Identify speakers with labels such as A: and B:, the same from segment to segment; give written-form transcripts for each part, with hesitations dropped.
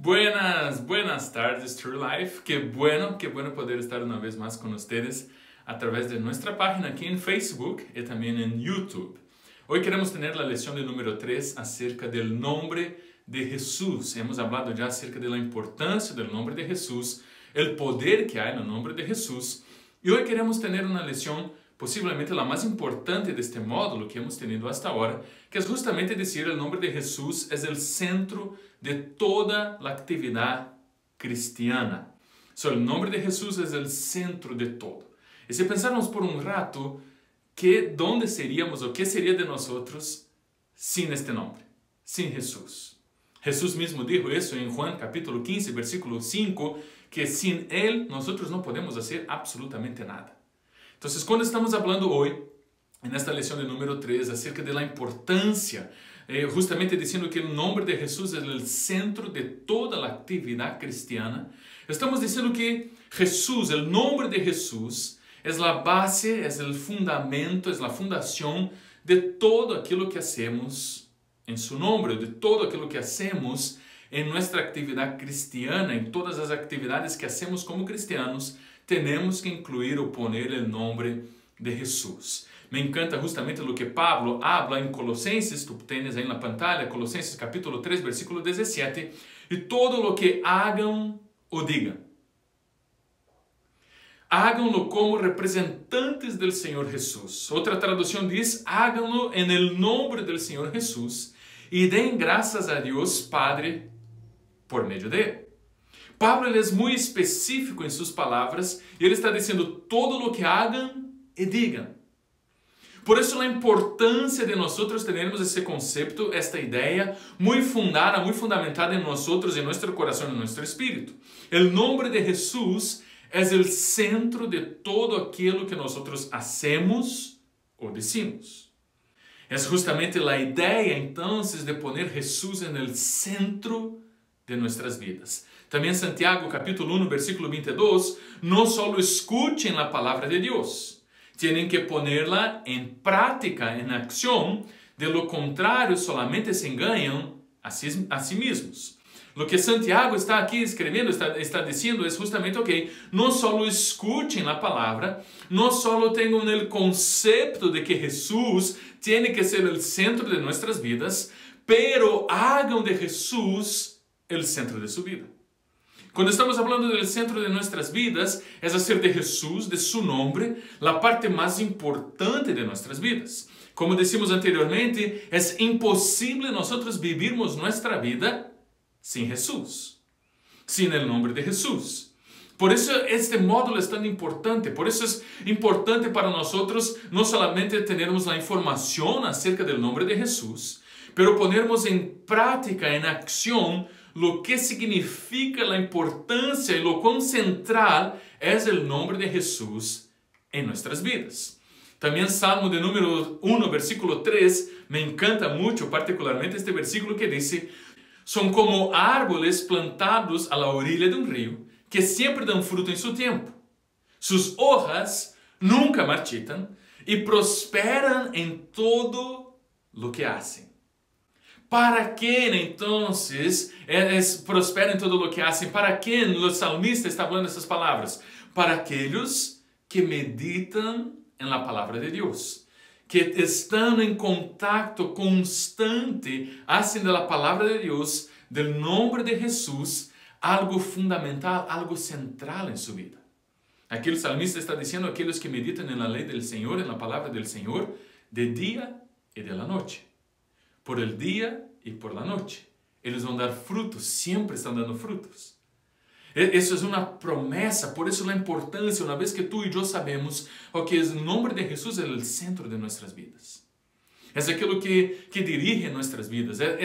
A: Buenas tardes, True Life. Qué bueno poder estar una vez más con ustedes a través de nuestra página aquí en Facebook y también en YouTube. Hoy queremos tener la lección de número 3 acerca del nombre de Jesús. Hemos hablado ya acerca de la importancia del nombre de Jesús, el poder que hay en el nombre de Jesús. Y hoy queremos tener una lección posiblemente la más importante de este módulo que hemos tenido hasta ahora, que es justamente decir el nombre de Jesús es el centro de toda la actividad cristiana. El nombre de Jesús es el centro de todo. Y si pensáramos por un rato, ¿dónde seríamos o qué sería de nosotros sin este nombre? Sin Jesús. Jesús mismo dijo eso en Juan capítulo 15, versículo 5, que sin Él nosotros no podemos hacer absolutamente nada. Entonces, cuando estamos hablando hoy, en esta lección de número 3, acerca de la importancia, justamente diciendo que el nombre de Jesús es el centro de toda la actividad cristiana, estamos diciendo que Jesús, el nombre de Jesús, es la base, es el fundamento, es la fundación de todo aquello que hacemos en su nombre, de todo aquello que hacemos en nuestra actividad cristiana, en todas las actividades que hacemos como cristianos, tenemos que incluir o poner el nombre de Jesús. Me encanta justamente lo que Pablo habla en Colosenses, tú tienes ahí en la pantalla, Colosenses capítulo 3, versículo 17, y todo lo que hagan o digan, háganlo como representantes del Señor Jesús. Otra traducción dice, háganlo en el nombre del Señor Jesús y den gracias a Dios Padre por medio de Él. Pablo ele é muito específico em suas palavras e ele está dizendo todo o que hagan e digam. Por isso a importância de nós termos esse conceito, esta ideia muito fundada, muito fundamentada em nós, em nosso coração, em nosso espírito. O nome de Jesus é o centro de todo aquilo que nós hacemos ou decimos. É justamente a ideia, então, de poner Jesus no centro de nossas vidas. Também Santiago capítulo 1, versículo 22, não só escutem a palavra de Deus, têm que ponerla em prática, em ação, de lo contrário, solamente se enganam a si mesmos. Lo que Santiago está aqui escrevendo, está dizendo é justamente, não só escutem a palavra, não só tenham o conceito de que Jesus tem que ser o centro de nossas vidas, pero hagam de Jesus o centro de sua vida. Quando estamos falando do centro de nossas vidas, é ser de Jesus, de su nombre, a parte mais importante de nossas vidas. Como decimos anteriormente, é impossível nós vivirmos nossa vida sem Jesus, sem o nome de Jesus. Por isso este módulo é tão importante, por isso é importante para nós não somente termos a informação acerca do nome de Jesus, pero ponermos em prática, em ação, lo que significa a importância e lo quão central é o nome de Jesus em nossas vidas. Também Salmo de número 1, versículo 3, me encanta muito, particularmente este versículo que diz: são como árboles plantados a la orilla de um rio, que sempre dão fruto em seu tempo. Sus hojas nunca marchitam e prosperam em todo lo que hacen. ¿Para quién entonces prosperan todo lo que hacen? ¿Para quién el salmista está hablando estas palabras? Para aquellos que meditan en la palabra de Dios, que están en contacto constante, hacen de la palabra de Dios, del nombre de Jesús, algo fundamental, algo central en su vida. Aquí el salmista está diciendo a aquellos que meditan en la ley del Señor, en la palabra del Señor, de día y de la noche. Por el día y por la noche. Eles vão dar frutos, sempre estão dando frutos. Isso é uma promessa, por isso a importância, uma vez que tu e eu sabemos que o nome de Jesus é o centro de nossas vidas. É aquilo que dirige nossas vidas, é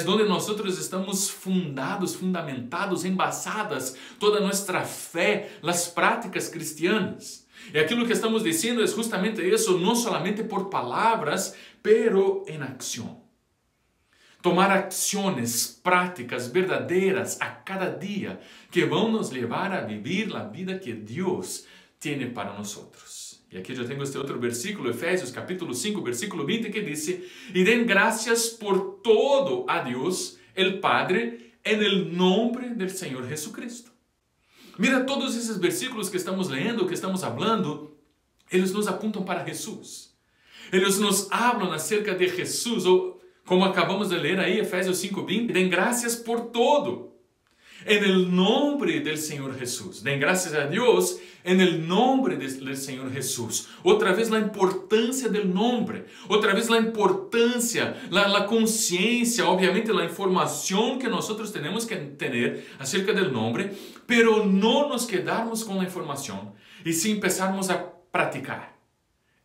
A: onde nós estamos fundados, fundamentados, embasadas toda nossa fé, as práticas cristianas. E aquilo que estamos dizendo é justamente isso, não somente por palavras, pero em ação. Tomar ações práticas, verdadeiras a cada dia que vão nos levar a viver a vida que Deus tem para nós. E aqui eu tenho este outro versículo, Efésios capítulo 5, versículo 20, que diz: e den graças por todo a Deus, el Padre, en el nombre del Señor Jesucristo. Mira, todos esses versículos que estamos lendo, que estamos hablando, eles nos apuntam para Jesus. Eles nos hablam acerca de Jesus, ou como acabamos de ler aí, Efésios 5:20, den graças por todo. En el nombre del Señor Jesús. Den gracias a Dios en el nombre del Señor Jesús. Otra vez la importancia del nombre. Otra vez la importancia, la conciencia, obviamente la información que nosotros tenemos que tener acerca del nombre, pero no nos quedarnos con la información y sí empezarnos a practicar.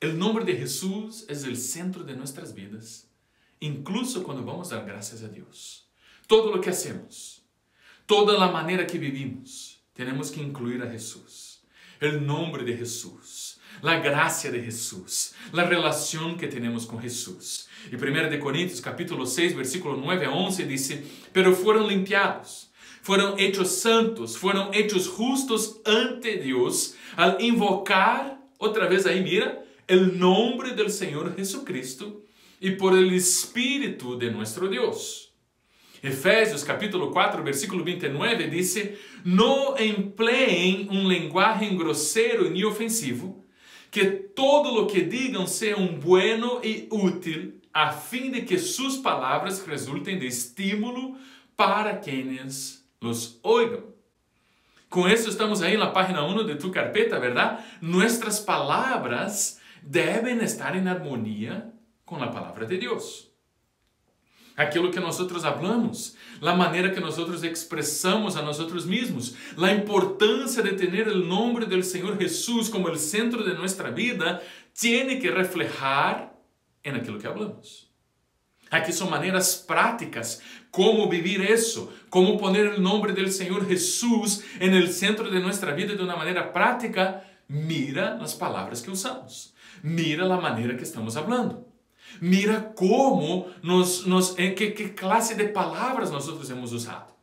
A: El nombre de Jesús es el centro de nuestras vidas, incluso cuando vamos a dar gracias a Dios. Todo lo que hacemos, toda la manera que vivimos, tenemos que incluir a Jesús. El nombre de Jesús, la gracia de Jesús, la relación que tenemos con Jesús. Y 1 Corintios capítulo 6, versículo 9 a 11 dice, pero fueron limpiados, fueron hechos santos, fueron hechos justos ante Dios al invocar, otra vez ahí mira, el nombre del Señor Jesucristo y por el Espíritu de nuestro Dios. Efésios capítulo 4, versículo 29 dice, no empleen un lenguaje grosero ni ofensivo, que todo lo que digan sea bueno y útil, a fin de que sus palabras resulten de estímulo para quienes los oigan. Con esto estamos ahí en la página 1 de tu carpeta, ¿verdad? Nuestras palabras deben estar en armonía con la palabra de Dios. Aquilo que nós hablamos, a maneira que nós expressamos a nós mesmos, a importância de ter o nome do Senhor Jesus como o centro de nossa vida, tem que reflejar em aquilo que hablamos. Aqui são maneiras práticas como viver isso, como poner o nome do Senhor Jesus en el centro de nossa vida de uma maneira prática. Mira as palavras que usamos, mira a maneira que estamos hablando. Mira como que clase de palavras nós hemos usado.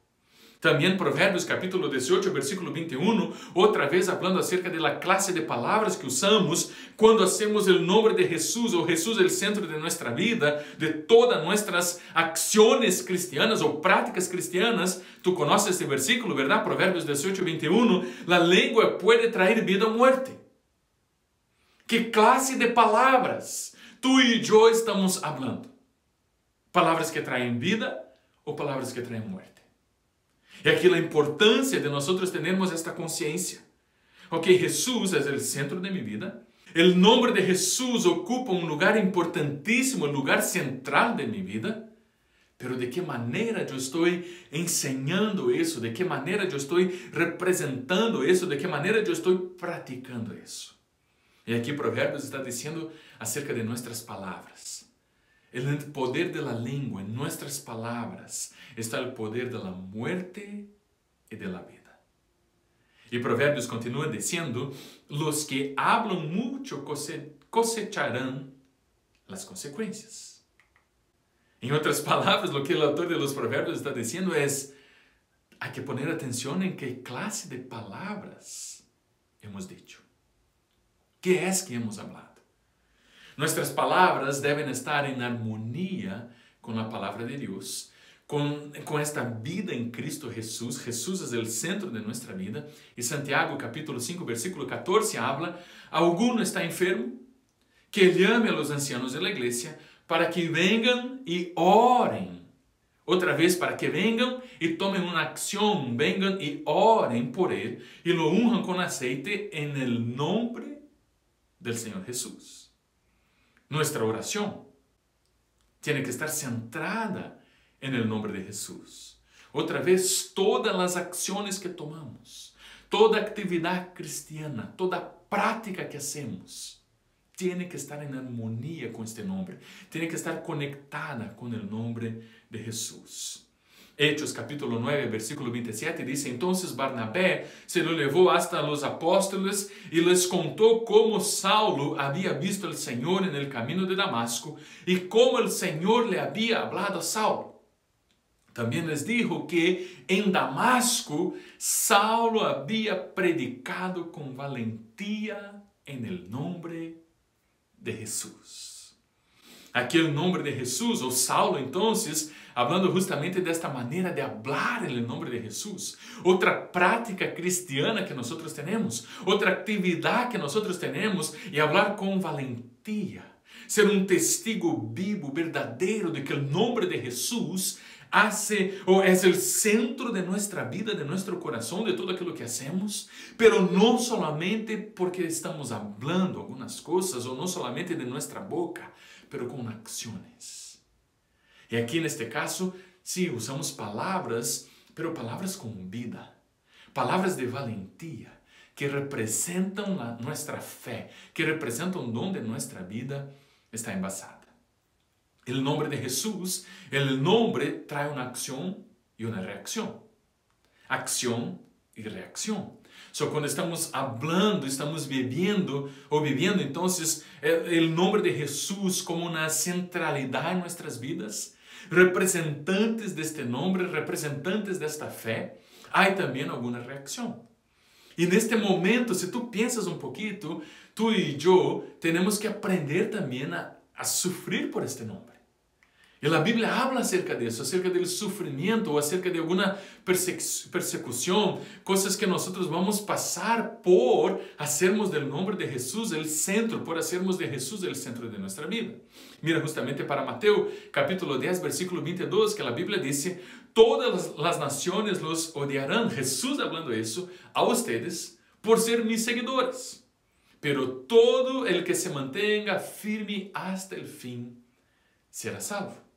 A: Também Provérbios capítulo 18, versículo 21, outra vez falando acerca da classe de palavras que usamos quando hacemos o nome de Jesus, ou Jesus é o centro de nossa vida, de todas nossas ações cristianas ou práticas cristianas. Tu conoces este versículo, ¿verdad? Provérbios 18, 21, la lengua puede traer vida ou muerte. Que classe de palavras tu e eu estamos hablando? Palavras que traem vida ou palavras que traem muerte? E aqui a importância de nós termos esta consciência. Ok, Jesus é o centro de minha vida. O nome de Jesus ocupa um lugar importantíssimo, um lugar central de minha vida. Pero de que maneira eu estou ensinando isso? De que maneira eu estou representando isso? De que maneira eu estou praticando isso? E aqui Provérbios está dizendo acerca de nossas palavras. O poder da língua, em nossas palavras, está o poder da muerte e da vida. E Provérbios continua dizendo, los que hablan mucho cosecharán las consecuencias. Em outras palavras, o que o autor de los Provérbios está dizendo é, há que poner atenção em que classe de palavras hemos dicho. Que é que hemos hablado? Nuestras palavras devem estar em harmonia com a palavra de Deus, com esta vida em Cristo Jesus. Jesus é o centro de nossa vida. E Santiago capítulo 5, versículo 14, habla, alguno está enfermo, que llame a los ancianos de la iglesia, para que vengan e orem. Outra vez, para que vengan e tomem uma acção, vengan e orem por ele, e lo unjan con aceite en el nombre del Señor Jesús. Nuestra oración tiene que estar centrada en el nombre de Jesús. Otra vez, todas las acciones que tomamos, toda actividad cristiana, toda práctica que hacemos, tiene que estar en armonía con este nombre, tiene que estar conectada con el nombre de Jesús. Hechos capítulo 9, versículo 27 dice, entonces Barnabé se lo llevó hasta los apóstoles y les contó cómo Saulo había visto al Señor en el camino de Damasco y cómo el Señor le había hablado a Saulo. También les dijo que en Damasco Saulo había predicado con valentía en el nombre de Jesús. aquel nombre de Jesús, o Saulo entonces, hablando justamente de esta manera de hablar en el nombre de Jesús. Otra práctica cristiana que nosotros tenemos, otra actividad que nosotros tenemos, y hablar con valentía. Ser un testigo vivo, verdadero, de que el nombre de Jesús hace o es el centro de nuestra vida, de nuestro corazón, de todo aquilo que hacemos, pero no solamente porque estamos hablando algunas cosas, o no solamente de nuestra boca, pero con acciones. Y aquí en este caso, sí, usamos palabras, pero palabras con vida, palabras de valentía, que representan nuestra fe, que representan donde nuestra vida está embasada. El nombre de Jesús, el nombre trae una acción y una reacción. Acción y reacción. Cuando estamos hablando, estamos viviendo entonces el nombre de Jesús como una centralidad en nuestras vidas, representantes de este nombre, representantes de esta fe, hay también alguna reacción. Y en este momento, si tú piensas un poquito, tú y yo tenemos que aprender también a sufrir por este nombre. E a Bíblia habla acerca disso, acerca do sofrimento ou acerca de alguma persecução, coisas que nós vamos passar por hacermos do nome de Jesus o centro, por hacermos de Jesus o centro de nossa vida. Mira justamente para Mateus capítulo 10, versículo 22, que a Bíblia diz: todas as nações los odiarão, Jesus hablando isso, a ustedes, por ser mis seguidores. Pero todo el que se mantenga firme hasta el fin será salvo.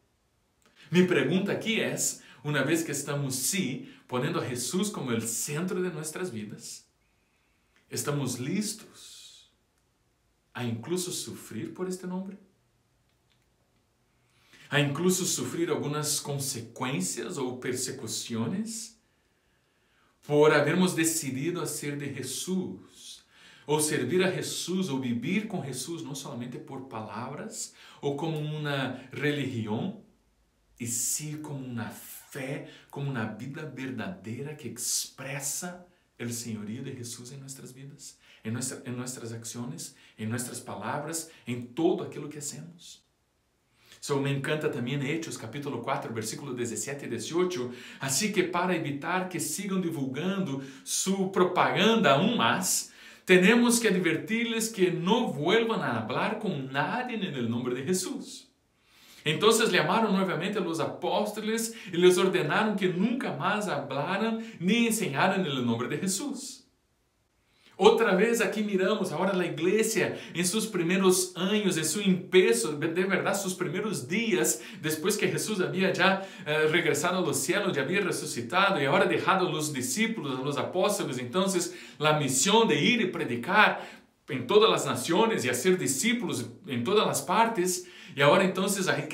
A: Mi pregunta aqui é, uma vez que estamos, sim, ponendo a Jesus como o centro de nossas vidas, ¿estamos listos a incluso sufrir por este nome? A incluso sufrir algumas consequências ou persecuções por habermos decidido a ser de Jesus, ou servir a Jesus, ou vivir com Jesus, não somente por palavras, ou como uma religião, e sim como uma fé, como uma vida verdadeira que expressa o senhorio de Jesus em nossas vidas, em nossas ações, em nossas palavras, em todo aquilo que hacemos. Me encanta também Hechos capítulo 4, versículo 17 e 18, assim que para evitar que sigam divulgando sua propaganda aún mais, temos que advertir-les que não vuelvan a hablar com nadie en nome de Jesus. Então llamaram novamente a los apóstoles e les ordenaram que nunca mais hablaran ni enseñaran en el nombre de Jesús. Outra vez aqui miramos agora a igreja em seus primeiros anos, em seu empeço, de verdade, seus primeiros dias, depois que Jesus havia já regressado aos céus, já havia ressuscitado e agora deixado a los discípulos, a los apóstolos, então a missão de ir e predicar em todas as nações e a ser discípulos em todas as partes. E agora então,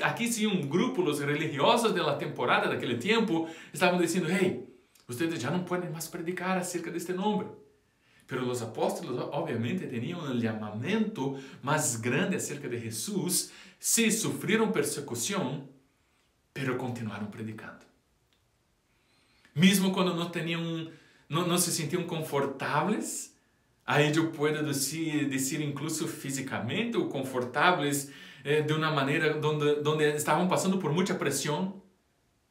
A: aqui sim, grupo, os religiosos da temporada daquele tempo, estavam dizendo: hey, vocês já não podem mais predicar acerca deste nome. Pero os apóstolos, obviamente, tinham um chamamento mais grande acerca de Jesus, sí, sofreram persecução, pero continuaram predicando. Mesmo quando não se sentiam confortáveis, aí eu posso dizer incluso fisicamente, ou confortáveis de uma maneira onde estavam passando por muita pressão,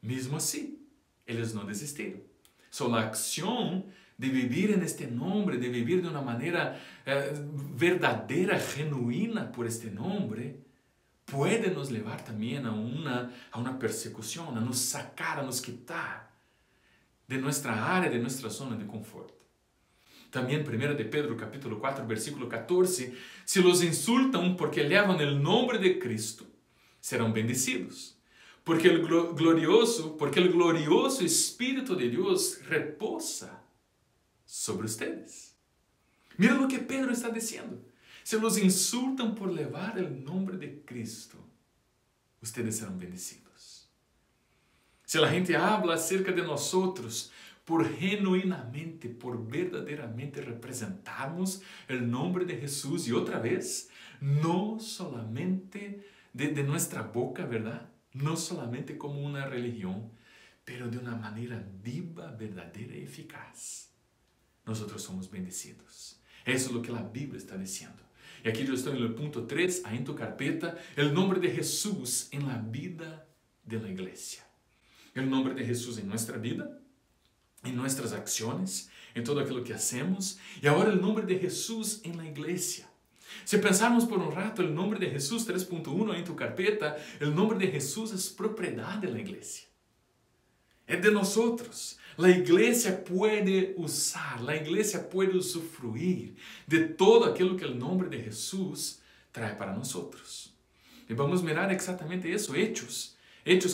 A: mesmo assim, eles não desistiram. A ação de vivir neste nome, de vivir de uma maneira verdadeira, genuína por este nome, pode nos levar também a uma persecução, a nos sacar, a nos quitar de nossa área, de nossa zona de conforto. Também 1 de Pedro capítulo 4, versículo 14, se los insultam porque levam o nome de Cristo, serão bendecidos, porque o glorioso Espírito de Deus reposa sobre ustedes. Mira o que Pedro está dizendo. Se los insultam por levar o nome de Cristo, ustedes serão bendecidos. Se a gente habla acerca de nós outros, por genuinamente, por verdadeiramente representarmos o nome de Jesus, e outra vez, não solamente de nossa boca, verdade? Não solamente como uma religião, pero de uma maneira viva, verdadeira e eficaz. Nós somos bendecidos. Isso é o que a Bíblia está dizendo. Y aquí yo estoy en el punto 3, ahí en tu carpeta, el nombre de Jesús en la vida de la iglesia. El nombre de Jesús en nuestra vida, en nuestras acciones, en todo aquello que hacemos. Y ahora el nombre de Jesús en la iglesia. Si pensarmos por un rato, el nombre de Jesús 3.1 ahí en tu carpeta, el nombre de Jesús es propiedad de la iglesia. Es de nosotros. La iglesia puede usar, la iglesia puede usufruir de todo aquello que el nombre de Jesús trae para nosotros. Y vamos a mirar exactamente eso, Hechos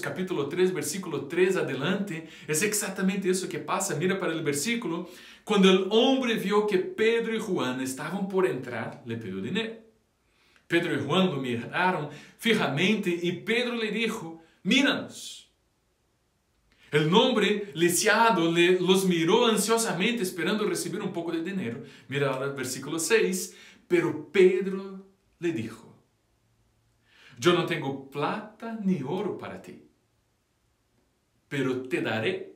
A: capítulo 3, versículo 3 adelante, es exactamente eso que pasa. Mira para el versículo. Cuando el hombre vio que Pedro y Juan estaban por entrar, le pidió dinero. Pedro y Juan lo miraron fijamente y Pedro le dijo, míranos. El hombre lisiado los miró ansiosamente esperando recibir un poco de dinero. Mira ahora el versículo 6. Pero Pedro le dijo, yo no tengo plata ni oro para ti, pero te daré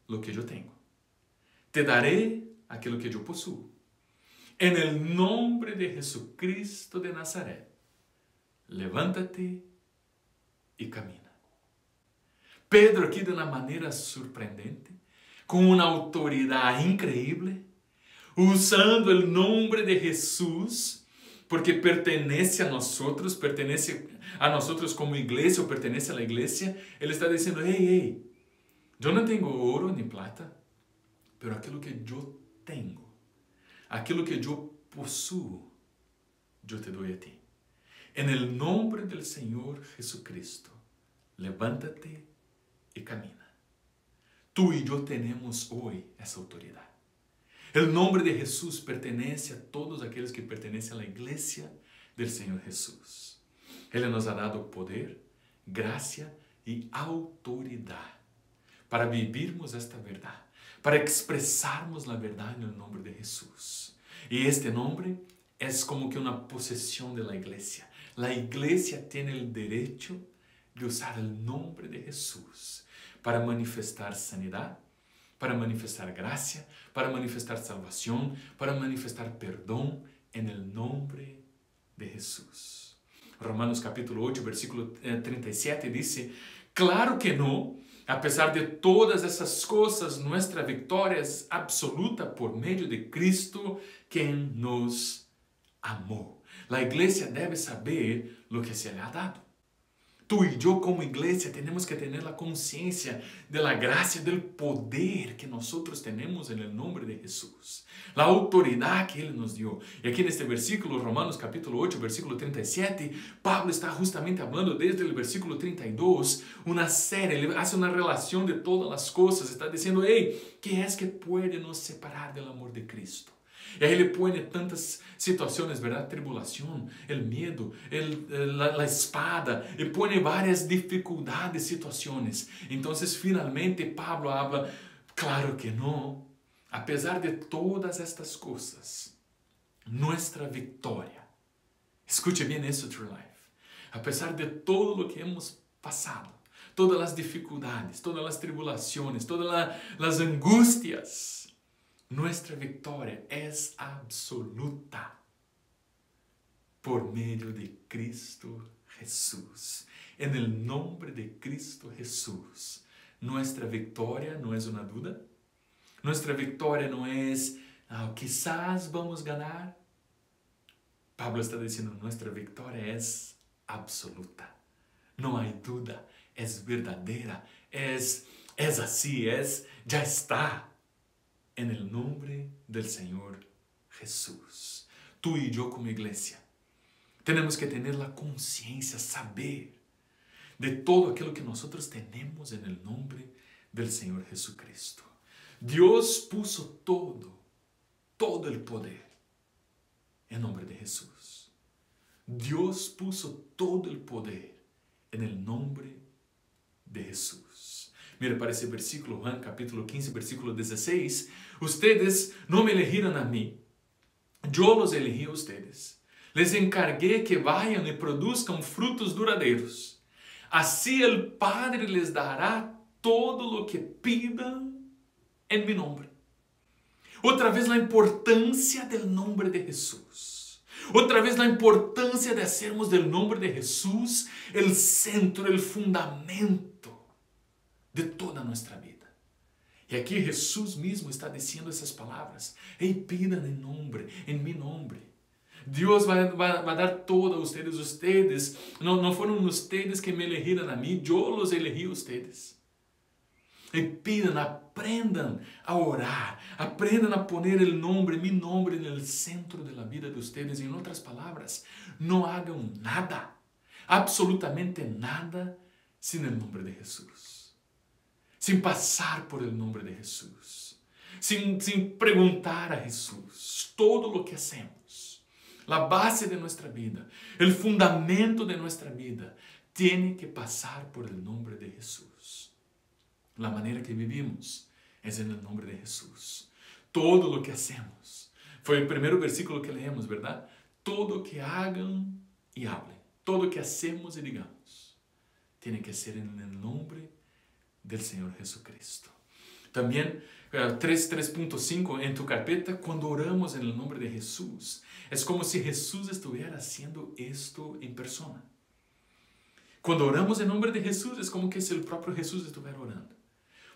A: lo que yo tengo. Te daré aquello que yo poseo. En el nombre de Jesucristo de Nazaret, levántate y camina. Pedro aquí de una manera sorprendente, con una autoridad increíble, usando el nombre de Jesús, porque pertenece a nosotros como iglesia, o pertenece a la iglesia. Él está diciendo, hey, yo no tengo oro ni plata, pero aquello que yo tengo, aquello que yo poseo, yo te doy a ti. En el nombre del Señor Jesucristo, levántate y camina. Tú y yo tenemos hoy esa autoridad. El nombre de Jesús pertenece a todos aquellos que pertenecen a la iglesia del Señor Jesús. Él nos ha dado poder, gracia y autoridad para vivirmos esta verdad, para expresarmos la verdad en el nombre de Jesús. Y este nombre es como que una posesión de la iglesia. La iglesia tiene el derecho de usar el nombre de Jesús para manifestar sanidad, para manifestar gracia, para manifestar salvación, para manifestar perdón en el nombre de Jesús. Romanos capítulo 8, versículo 37 dice, claro que no, a pesar de todas esas cosas, nuestra victoria es absoluta por medio de Cristo, quien nos amó. La iglesia debe saber lo que se le ha dado. Tú y yo como iglesia tenemos que tener la conciencia de la gracia, del poder que nosotros tenemos en el nombre de Jesús. La autoridad que Él nos dio. Y aquí en este versículo, Romanos capítulo 8, versículo 37, Pablo está justamente hablando desde el versículo 32, una serie, él hace una relación de todas las cosas. Está diciendo, hey, ¿qué es que puede nos separar del amor de Cristo? Y ahí le pone tantas situaciones, ¿verdad? Tribulación, el miedo, la espada, y pone varias dificultades, situaciones. Entonces finalmente Pablo habla, claro que no, a pesar de todas estas cosas, nuestra victoria, escuche bien eso, True Life, a pesar de todo lo que hemos pasado, todas las dificultades, todas las tribulaciones, todas las angustias, nuestra victoria es absoluta por medio de Cristo Jesús. En el nombre de Cristo Jesús, nuestra victoria no es una duda. Nuestra victoria no es, quizás vamos a ganar. Pablo está diciendo, nuestra victoria es absoluta. No hay duda, es verdadera, es así, ya está. En el nombre del Señor Jesús. Tú y yo como iglesia tenemos que tener la conciencia, saber de todo aquello que nosotros tenemos en el nombre del Señor Jesucristo. Dios puso todo el poder en nombre de Jesús. Dios puso todo el poder en el nombre de Jesús. Mira para ese versículo, Juan capítulo 15, versículo 16. Ustedes no me eligieron a mí, yo los elegí a ustedes. Les encargué que vayan y produzcan frutos duraderos. Así el Padre les dará todo lo que pidan en mi nombre. Otra vez la importancia del nombre de Jesús. Otra vez la importancia de hacernos del nombre de Jesús el centro, el fundamento de toda nuestra vida. Y aquí Jesús mismo está diciendo esas palabras. Hey, pidan en mi nombre. Dios va a dar todo a ustedes. Ustedes, no fueron ustedes que me eligieron a mí, yo los elegí a ustedes. Y pidan, aprendan a orar, aprendan a poner el nombre, mi nombre en el centro de la vida de ustedes. Y en otras palabras, no hagan nada, absolutamente nada, sin el nombre de Jesús. Sin pasar por el nombre de Jesús. Sin preguntar a Jesús. Todo lo que hacemos, la base de nuestra vida, el fundamento de nuestra vida, tiene que pasar por el nombre de Jesús. La manera que vivimos es en el nombre de Jesús. Todo lo que hacemos. Fue el primer versículo que leemos, ¿verdad? Todo que hagan y hablen. Todo que hacemos y digamos. Tiene que ser en el nombre del Señor Jesucristo. También 3.5 en tu carpeta, cuando oramos en el nombre de Jesús, es como si Jesús estuviera haciendo esto en persona. Cuando oramos en nombre de Jesús, es como que si el propio Jesús estuviera orando.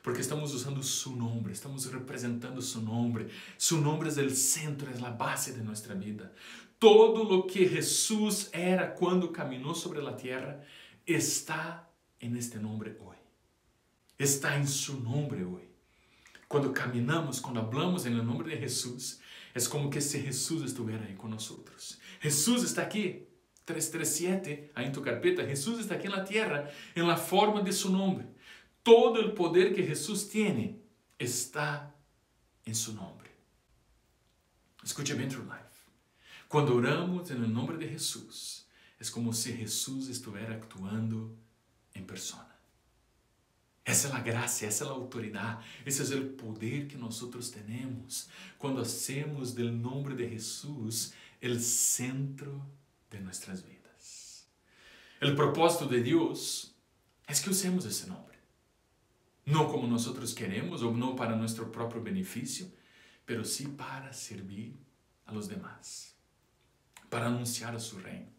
A: Porque estamos usando su nombre, estamos representando su nombre. Su nombre es el centro, es la base de nuestra vida. Todo lo que Jesús era cuando caminó sobre la tierra está en este nombre hoy. Está en su nombre hoy. Cuando caminamos, cuando hablamos en el nombre de Jesús, es como que si Jesús estuviera ahí con nosotros. Jesús está aquí. 3.3.7, ahí en tu carpeta. Jesús está aquí en la tierra en la forma de su nombre. Todo el poder que Jesús tiene está en su nombre. Escuche bien, True Life. Cuando oramos en el nombre de Jesús, es como si Jesús estuviera actuando en persona. Esa es la gracia, esa es la autoridad, ese es el poder que nosotros tenemos cuando hacemos del nombre de Jesús el centro de nuestras vidas. El propósito de Dios es que usemos ese nombre. No como nosotros queremos o no para nuestro propio beneficio, pero sí para servir a los demás, para anunciar su reino,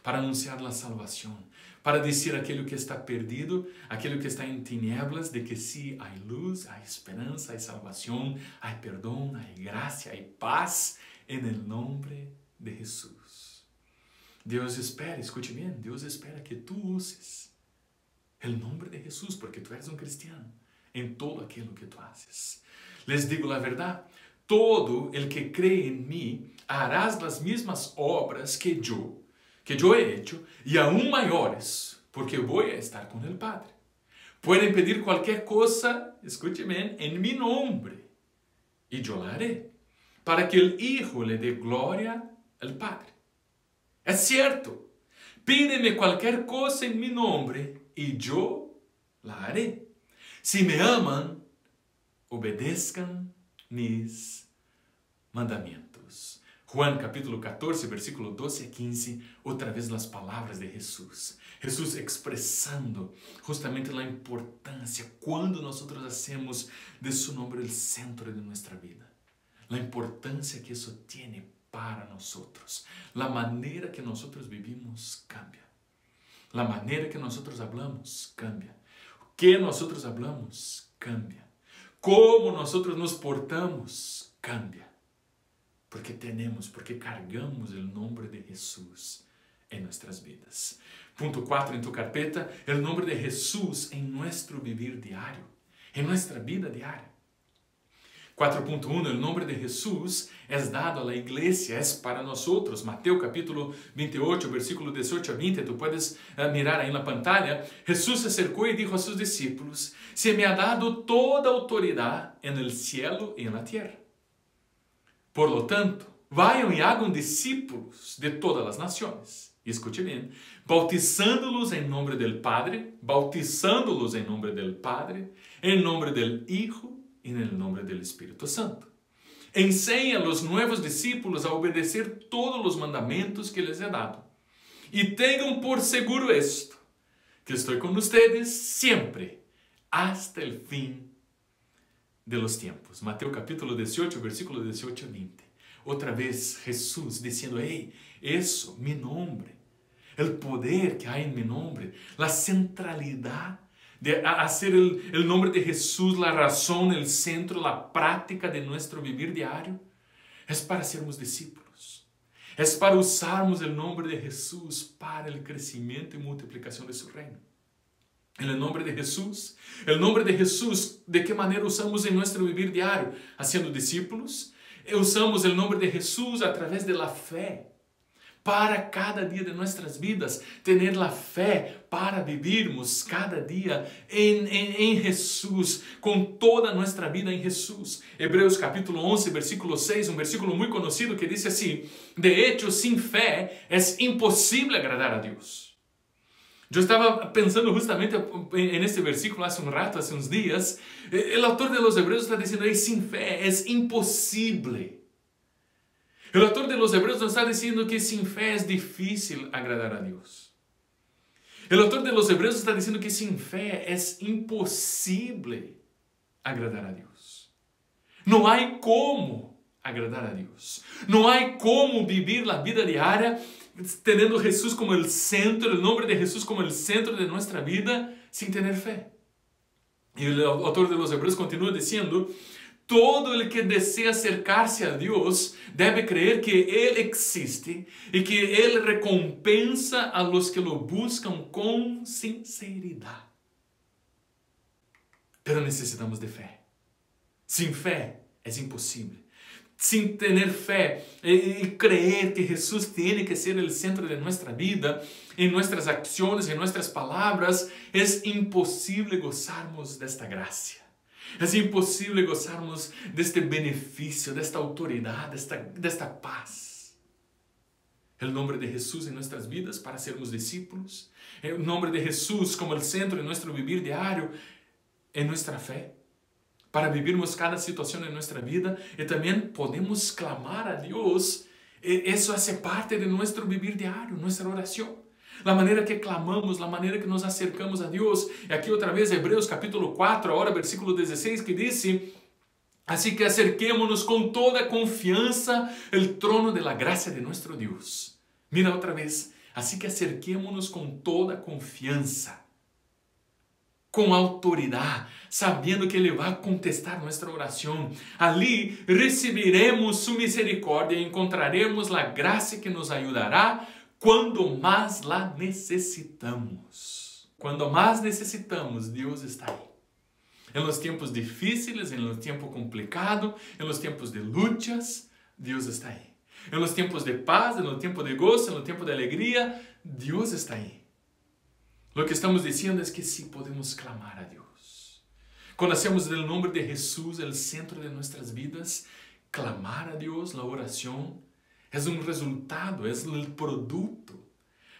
A: para anunciar la salvación, para decir a aquello que está perdido, aquello que está en tinieblas, de que sí hay luz, hay esperanza, hay salvación, hay perdón, hay gracia, hay paz en el nombre de Jesús. Dios espera, escuche bien, Dios espera que tú uses el nombre de Jesús, porque tú eres un cristiano, en todo aquello que tú haces. Les digo la verdad, todo el que cree en mí, harás las mismas obras que yo he hecho, y aún mayores, porque voy a estar con el Padre. Pueden pedir cualquier cosa, escúcheme, en mi nombre, y yo la haré, para que el Hijo le dé gloria al Padre. Es cierto, pídeme cualquier cosa en mi nombre, y yo la haré. Si me aman, obedezcan mis mandamientos. Juan capítulo 14, versículo 12 a 15, otra vez las palabras de Jesús. Jesús expresando justamente la importancia cuando nosotros hacemos de su nombre el centro de nuestra vida. La importancia que eso tiene para nosotros. La manera que nosotros vivimos cambia. La manera que nosotros hablamos cambia. Que nosotros hablamos cambia. Cómo nosotros nos portamos cambia. Porque cargamos el nombre de Jesús en nuestras vidas. Punto 4 en tu carpeta, el nombre de Jesús en nuestro vivir diario, en nuestra vida diaria. 4.1, el nombre de Jesús es dado a la iglesia, es para nosotros. Mateo capítulo 28, versículo 18 a 20, tú puedes mirar ahí en la pantalla. Jesús se acercó y dijo a sus discípulos, se me ha dado toda autoridad en el cielo y en la tierra. Por lo tanto, vayan y hagan discípulos de todas las naciones. Y escuchen bien, bautizándolos en nombre del Padre, en nombre del Hijo y en el nombre del Espíritu Santo. Enseña a los nuevos discípulos a obedecer todos los mandamientos que les he dado. Y tengan por seguro esto, que estoy con ustedes siempre, hasta el fin de los tiempos. Mateo capítulo 18, versículo 18 a 20. otra vez Jesús diciendo, hey, eso, mi nombre, el poder que hay en mi nombre, la centralidad de hacer el nombre de Jesús la razón, el centro, la práctica de nuestro vivir diario, es para sermos discípulos. Es para usarmos el nombre de Jesús para el crecimiento y multiplicación de su reino. En el nombre de Jesús, ¿de qué manera usamos en nuestro vivir diario? Haciendo discípulos. Usamos el nombre de Jesús a través de la fe. Para cada día de nuestras vidas, tener la fe para vivirmos cada día en Jesús, con toda nuestra vida en Jesús. Hebreos capítulo 11, versículo 6, un versículo muy conocido que dice así, de hecho, sin fe es imposible agradar a Dios. Yo estaba pensando justamente en este versículo hace un rato, hace unos días. El autor de los Hebreos está diciendo, sin fe es imposible. El autor de los Hebreos nos está diciendo que sin fe es difícil agradar a Dios. El autor de los Hebreos está diciendo que sin fe es imposible agradar a Dios. No hay cómo agradar a Dios. No hay cómo vivir la vida diaria teniendo Jesús como el centro, el nombre de Jesús como el centro de nuestra vida sin tener fe. Y el autor de los Hebreos continúa diciendo, todo el que desea acercarse a Dios debe creer que Él existe y que Él recompensa a los que lo buscan con sinceridad. Pero necesitamos de fe. Sin fe es imposible. Sin tener fe y creer que Jesús tiene que ser el centro de nuestra vida, en nuestras acciones, en nuestras palabras, es imposible gozarnos de esta gracia. Es imposible gozarnos de este beneficio, de esta autoridad, de esta paz. El nombre de Jesús en nuestras vidas para sermos discípulos. El nombre de Jesús como el centro de nuestro vivir diario en nuestra fe. Para vivirmos cada situación en nuestra vida. Y también podemos clamar a Dios. Eso hace parte de nuestro vivir diario, nuestra oración. La manera que clamamos, la manera que nos acercamos a Dios. Y aquí otra vez Hebreos capítulo 4, ahora versículo 16, que dice, así que acerquémonos con toda confianza el trono de la gracia de nuestro Dios. Mira otra vez, así que acerquémonos con toda confianza, con autoridad, sabiendo que Ele va a contestar nuestra oración. Ali recibiremos su misericordia y encontraremos la gracia que nos ayudará cuando más la necesitamos. Cuando más necesitamos, Dios está ahí. En los tiempos difíciles, en los tiempos complicados, en los tiempos de luchas, Dios está ahí. En los tiempos de paz, en los tiempos de gozo, en los tiempos de alegría, Dios está ahí. Lo que estamos diciendo es que sí podemos clamar a Dios. Cuando hacemos del nombre de Jesús el centro de nuestras vidas, clamar a Dios, la oración, es un resultado, es el producto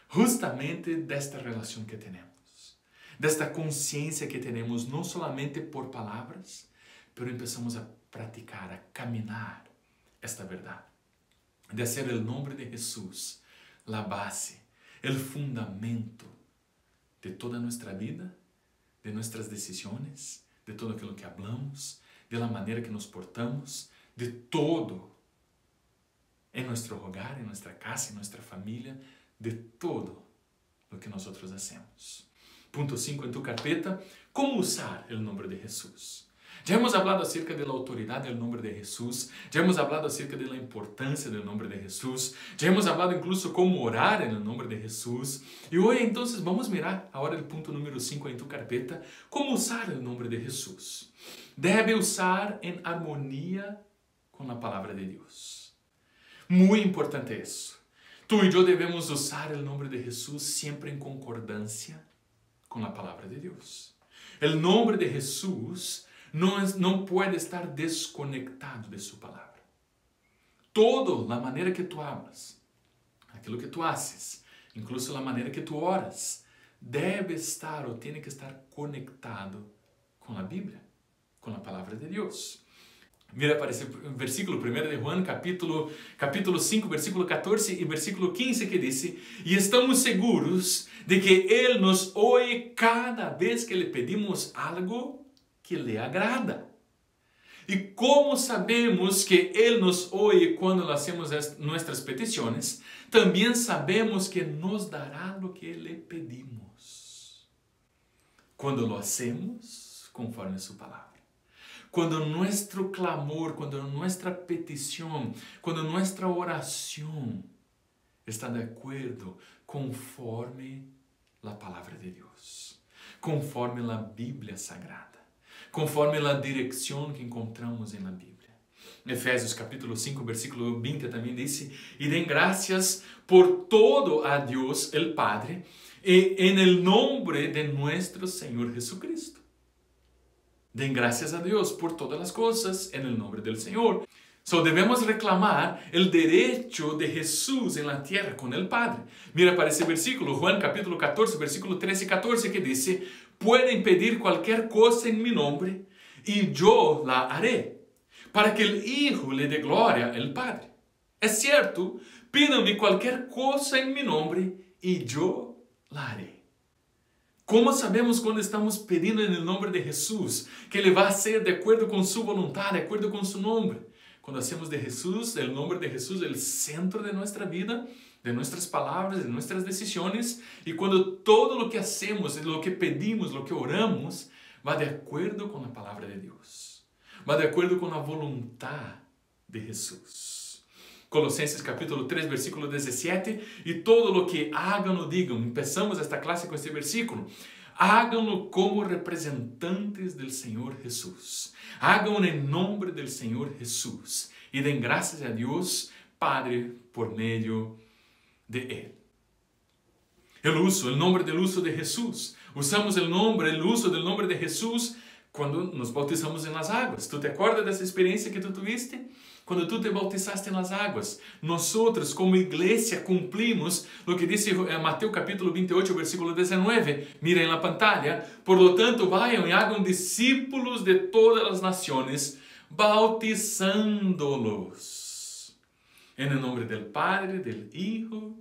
A: justamente de esta relación que tenemos. De esta conciencia que tenemos, no solamente por palabras, pero empezamos a practicar, a caminar esta verdad. De hacer el nombre de Jesús la base, el fundamento de toda nuestra vida, de nuestras decisiones, de todo aquilo que hablamos, de la manera que nos portamos, de todo. En nuestro hogar, en nuestra casa, en nuestra familia, de todo lo que nosotros hacemos. Punto 5 en tu carpeta, ¿cómo usar el nombre de Jesús? Ya hemos hablado acerca de la autoridad del nombre de Jesús, ya hemos hablado acerca de la importancia del nombre de Jesús, ya hemos hablado incluso cómo orar en el nombre de Jesús. Y hoy entonces vamos a mirar ahora el punto número 5 en tu carpeta, ¿cómo usar el nombre de Jesús? Debe usar en armonía con la palabra de Dios. Muy importante eso. Tú y yo debemos usar el nombre de Jesús siempre en concordancia con la palabra de Dios. El nombre de Jesús no puede estar desconectado de su palabra. Todo, la manera que tú hablas, aquilo que tú haces, incluso la manera que tú oras, debe estar o tiene que estar conectado con la Biblia, con la palabra de Dios. Mira para ese versículo 1 de Juan, capítulo 5, versículo 14 y versículo 15 que dice, y estamos seguros de que Él nos oye cada vez que le pedimos algo que le agrada. Y como sabemos que Él nos oye cuando hacemos nuestras peticiones, también sabemos que nos dará lo que le pedimos. Cuando lo hacemos conforme su palabra. Cuando nuestro clamor, cuando nuestra petición, cuando nuestra oración está de acuerdo conforme la palabra de Dios, conforme la Biblia Sagrada, conforme la dirección que encontramos en la Biblia. Efésios capítulo 5, versículo 20 también dice, y den gracias por todo a Dios el Padre, en el nombre de nuestro Señor Jesucristo. Den gracias a Dios por todas las cosas en el nombre del Señor. Debemos reclamar el derecho de Jesús en la tierra con el Padre. Mira para ese versículo, Juan capítulo 14, versículo 13 y 14, que dice, pueden pedir cualquier cosa en mi nombre y yo la haré, para que el Hijo le dé gloria al Padre. Es cierto, pídanme cualquier cosa en mi nombre y yo la haré. ¿Cómo sabemos cuando estamos pidiendo en el nombre de Jesús que Él va a hacer de acuerdo con su voluntad, de acuerdo con su nombre? Cuando hacemos de Jesús, del nombre de Jesús, el centro de nuestra vida, de nuestras palabras, de nuestras decisiones, y cuando todo lo que hacemos, lo que pedimos, lo que oramos, va de acuerdo con la palabra de Dios, va de acuerdo con la voluntad de Jesús. Colosenses capítulo 3, versículo 17, y todo lo que hagan o digan, empezamos esta clase con este versículo, háganlo como representantes del Señor Jesús. Háganlo en nombre del Señor Jesús y den gracias a Dios Padre por medio de Él. El nombre del uso de Jesús. Usamos el uso del nombre de Jesús cuando nos bautizamos en las aguas. ¿Tú te acuerdas de esa experiencia que tú tuviste? Cuando tú te bautizaste en las aguas, nosotros como iglesia cumplimos lo que dice Mateo capítulo 28, versículo 19. Mira en la pantalla. Por lo tanto, vayan y hagan discípulos de todas las naciones, bautizándolos en el nombre del Padre, del Hijo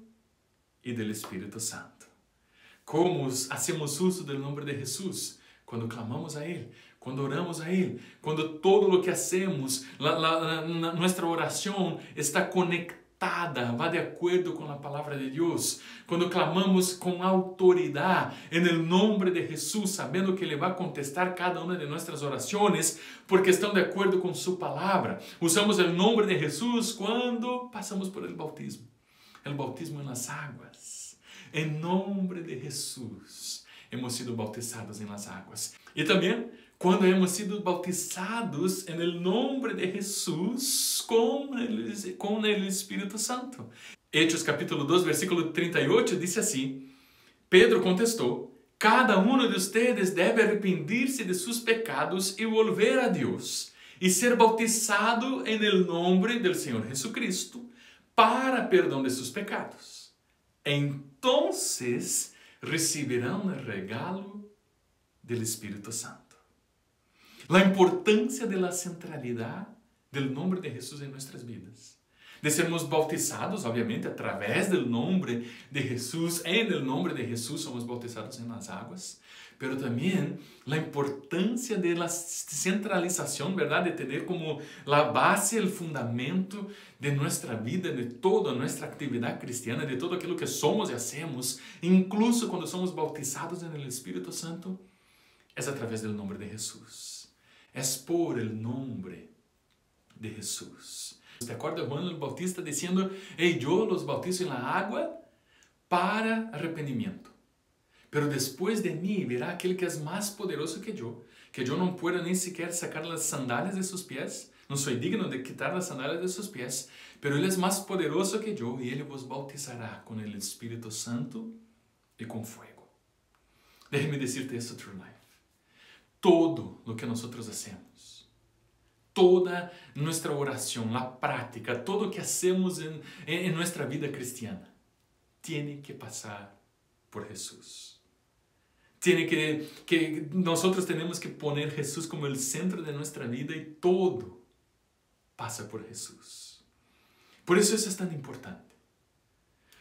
A: y del Espíritu Santo. ¿Cómo hacemos uso del nombre de Jesús? Cuando clamamos a Él, cuando oramos a Él, cuando todo lo que hacemos, nuestra oración está conectada, va de acuerdo con la palabra de Dios. Cuando clamamos con autoridad en el nombre de Jesús, sabiendo que Él va a contestar cada una de nuestras oraciones, porque están de acuerdo con su palabra. Usamos el nombre de Jesús cuando pasamos por el bautismo en las aguas. En nombre de Jesús hemos sido bautizados en las aguas. Y también cuando hemos sido bautizados en el nombre de Jesús con el Espíritu Santo. Hechos capítulo 2, versículo 38 dice así, Pedro contestó, cada uno de ustedes debe arrepentirse de sus pecados y volver a Dios y ser bautizado en el nombre del Señor Jesucristo para perdón de sus pecados. Entonces recibirán el regalo del Espíritu Santo. La importancia de la centralidad del nombre de Jesús en nuestras vidas. De sermos bautizados, obviamente, a través del nombre de Jesús. En el nombre de Jesús somos bautizados en las aguas. Pero también la importancia de la centralización, ¿verdad? De tener como la base, el fundamento de nuestra vida, de toda nuestra actividad cristiana, de todo aquello que somos y hacemos, incluso cuando somos bautizados en el Espíritu Santo, es a través del nombre de Jesús. Es por el nombre de Jesús. ¿Te acuerdas Juan el Bautista diciendo, hey, yo los bautizo en la agua para arrepentimiento? Pero después de mí verá aquel que es más poderoso que yo no puedo ni siquiera sacar las sandalias de sus pies, no soy digno de quitar las sandalias de sus pies, pero Él es más poderoso que yo y Él vos bautizará con el Espíritu Santo y con fuego. Déjeme decirte esto, True Life. Todo lo que nosotros hacemos, toda nuestra oración, la práctica, todo lo que hacemos en nuestra vida cristiana, tiene que pasar por Jesús. Nosotros tenemos que poner Jesús como el centro de nuestra vida y todo pasa por Jesús. Por eso es tan importante.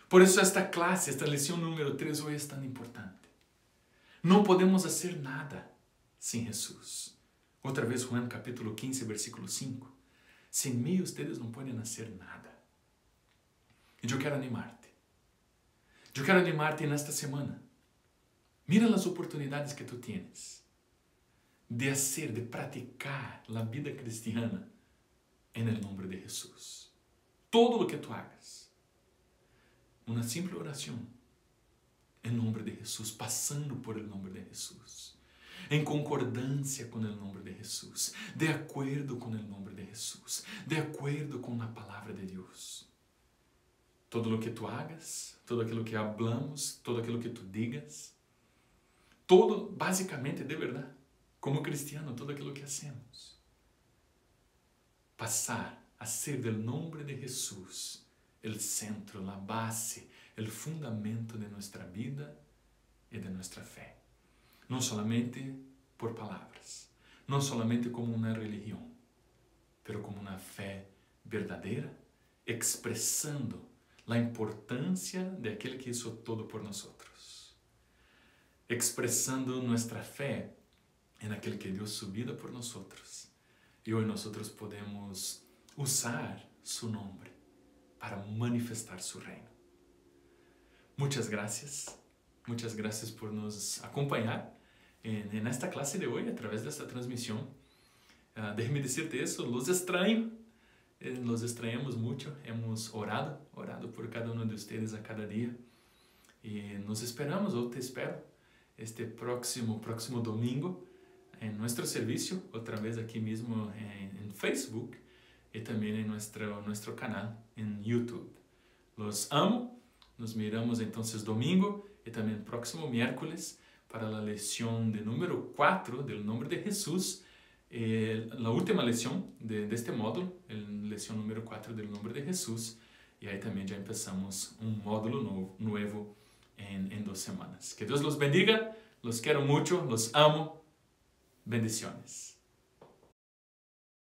A: Por eso esta clase, esta lección número 3 hoy es tan importante. No podemos hacer nada sin Jesús. Otra vez Juan capítulo 15, versículo 5. Sin mí ustedes no pueden hacer nada. E eu quero animarte. Eu quero animarte nesta semana. Mira as oportunidades que tu tienes de hacer, de praticar a vida cristiana en el nombre de Jesús. Todo lo que tu hagas, uma simple oração em nome de Jesus, passando por el nombre de Jesus, em concordância com el nombre de Jesus, de acordo com el nombre de Jesus, de acordo com a palavra de Deus. Todo lo que tu hagas, todo aquilo que hablamos, todo aquilo que tu digas, todo, basicamente, de verdade, como cristiano, todo aquilo que hacemos, passar a ser del nombre de Jesus el centro, la base, el fundamento de nuestra vida e de nuestra fé. Não solamente por palavras, não solamente como uma religião, pero como uma fé verdadeira, expressando a importância de aquele que hizo todo por nós, expressando nossa fé em aquele que deu sua vida por nós. E hoje nós podemos usar su nome para manifestar su reino. Muitas graças por nos acompanhar nesta classe de hoje, através desta transmissão. Déjame decirte isso, los extrañamos muito, hemos orado por cada um de ustedes a cada dia, e nos esperamos, ou te espero, este próximo domingo, em nosso serviço, outra vez aqui mesmo em Facebook, e também em nosso canal em YouTube. Los amo, nos miramos então domingo e também próximo miércoles para a lição de número 4 do nome de Jesus, a última lição deste módulo, a lição número 4 do nome de Jesus, e aí também já começamos módulo novo em 2 semanas. Que Deus los bendiga, los quero muito, los amo, bendiciones.